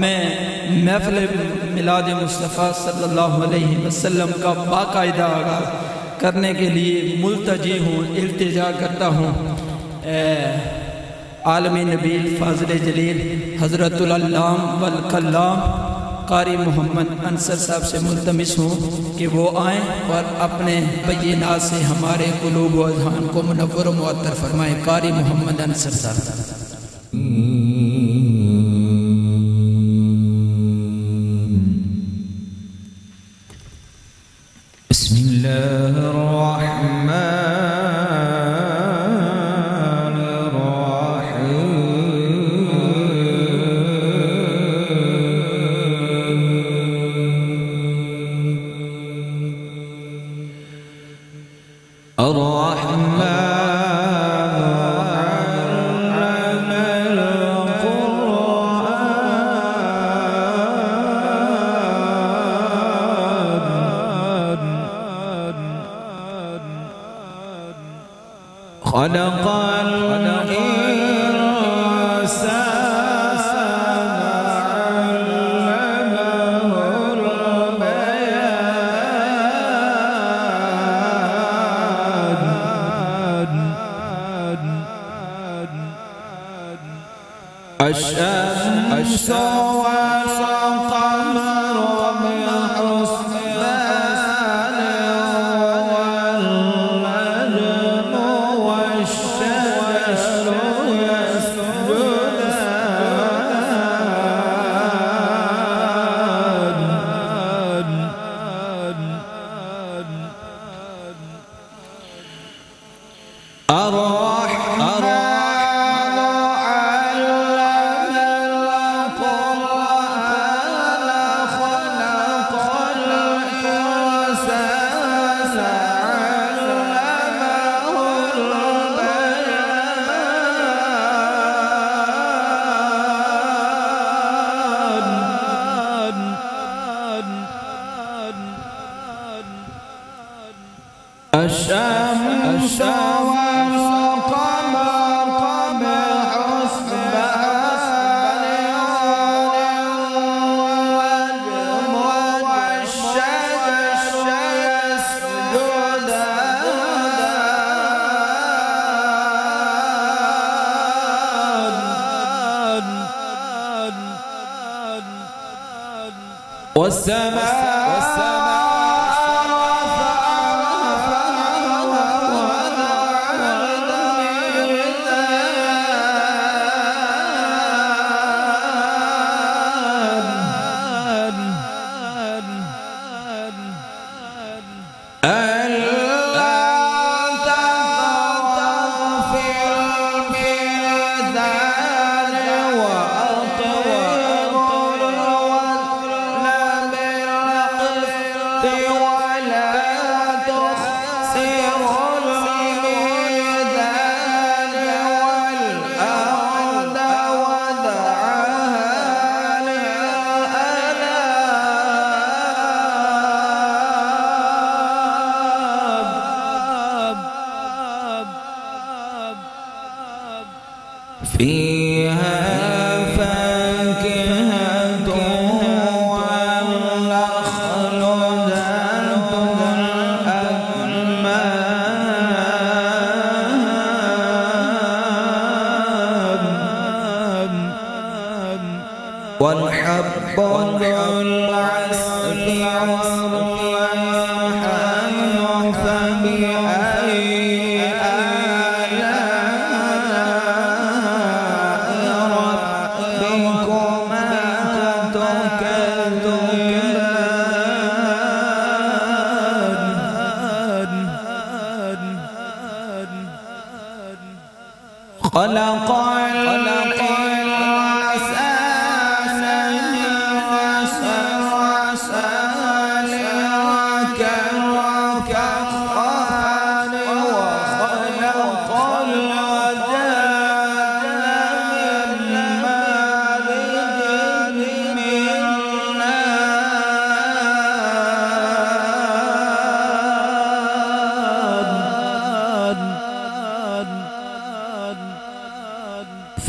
मैं महफ़िल मिलाद मुस्तफ़ा सल्लल्लाहु अलैहि वसल्लम का बाकायदा आगाज़ करने के लिए मुल्तजी हूँ, इल्तिजा करता हूँ। आलमी नबील फ़ाज़िल जलील हज़रतुल अल्लाम वल कल्लाम कारी मोहम्मद अंसर साहब से मुल्तमिस हूँ कि वो आएँ और अपने बय्यिनात से हमारे क़ुलूब व अज़हान को मुनव्वर व मुअत्तर फरमाएँ। कारी मोहम्मद अंसर साहब।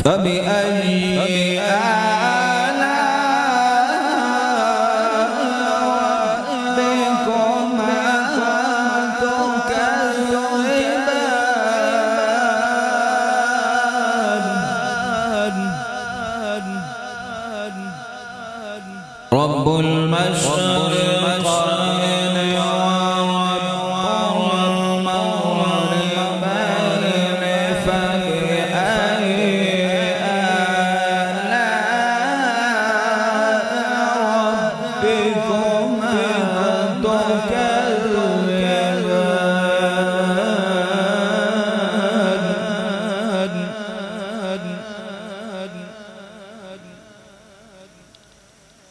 فبأي آلاء رب المشرقين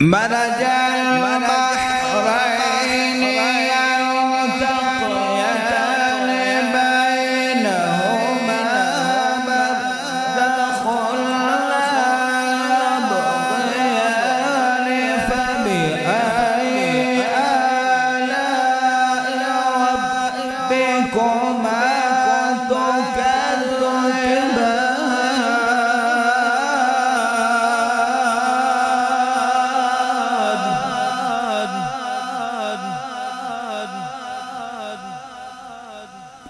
مرج البحرين يلتقيان بينهما برزخ لا يبغيان فبأي آلاء ربكما تكذبان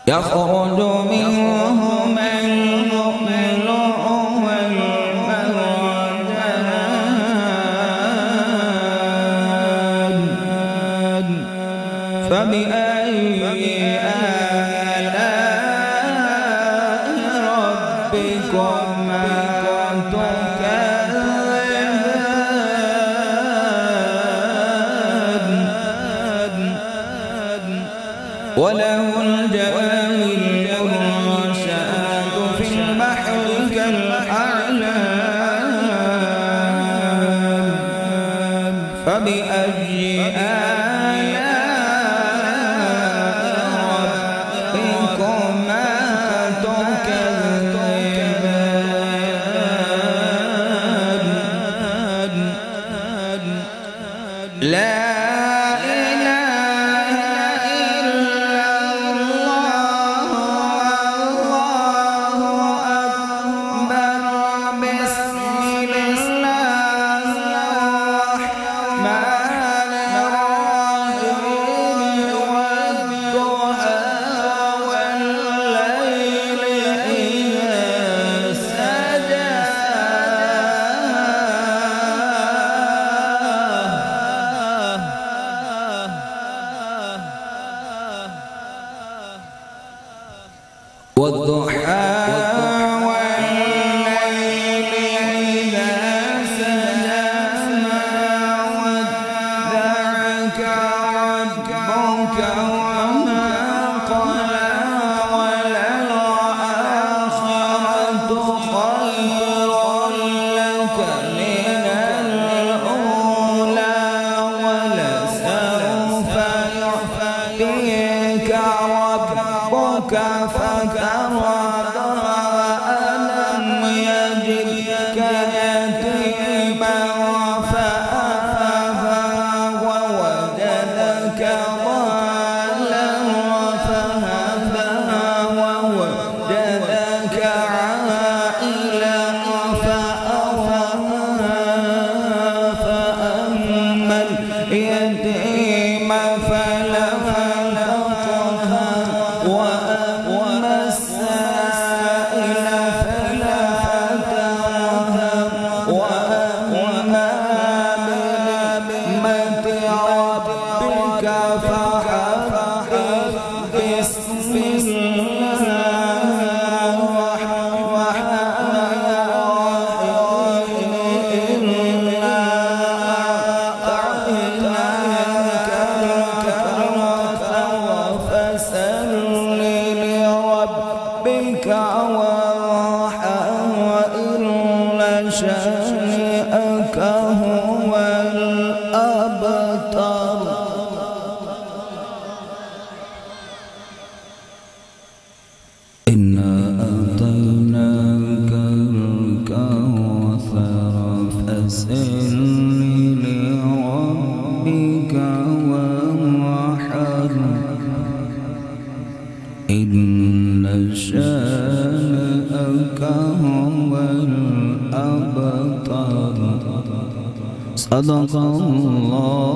يخرج منهما اللؤلؤ والمرجان فبأي آلاء ربكما تكذبان وله الجواب المنشآت في البحر كالأعلام فبأي آلاء ربكما تكذبان لا والضحى والليل إذا سجى ما ودعك ربك وما قلى وللآخرة خير لك من الأولى ولسوف يعطيك ربك فترضى ألم يجدك يتيما فآوى ووجدك ضالا فهدى ووجدك عائلا فأغنى فأما اليتيم فلا تقهر وأما السائل فلا تنهر وأما بنعمة ربك فحدث بسم الله الرحمن الرحيم إنا أعطيناك الكرة فسل لربك وارحم وإن شانئك هو الأبتر إنا أعطيناك الكوثر فسل لربك وارحم إن شانئك هو الأبتر صدق الله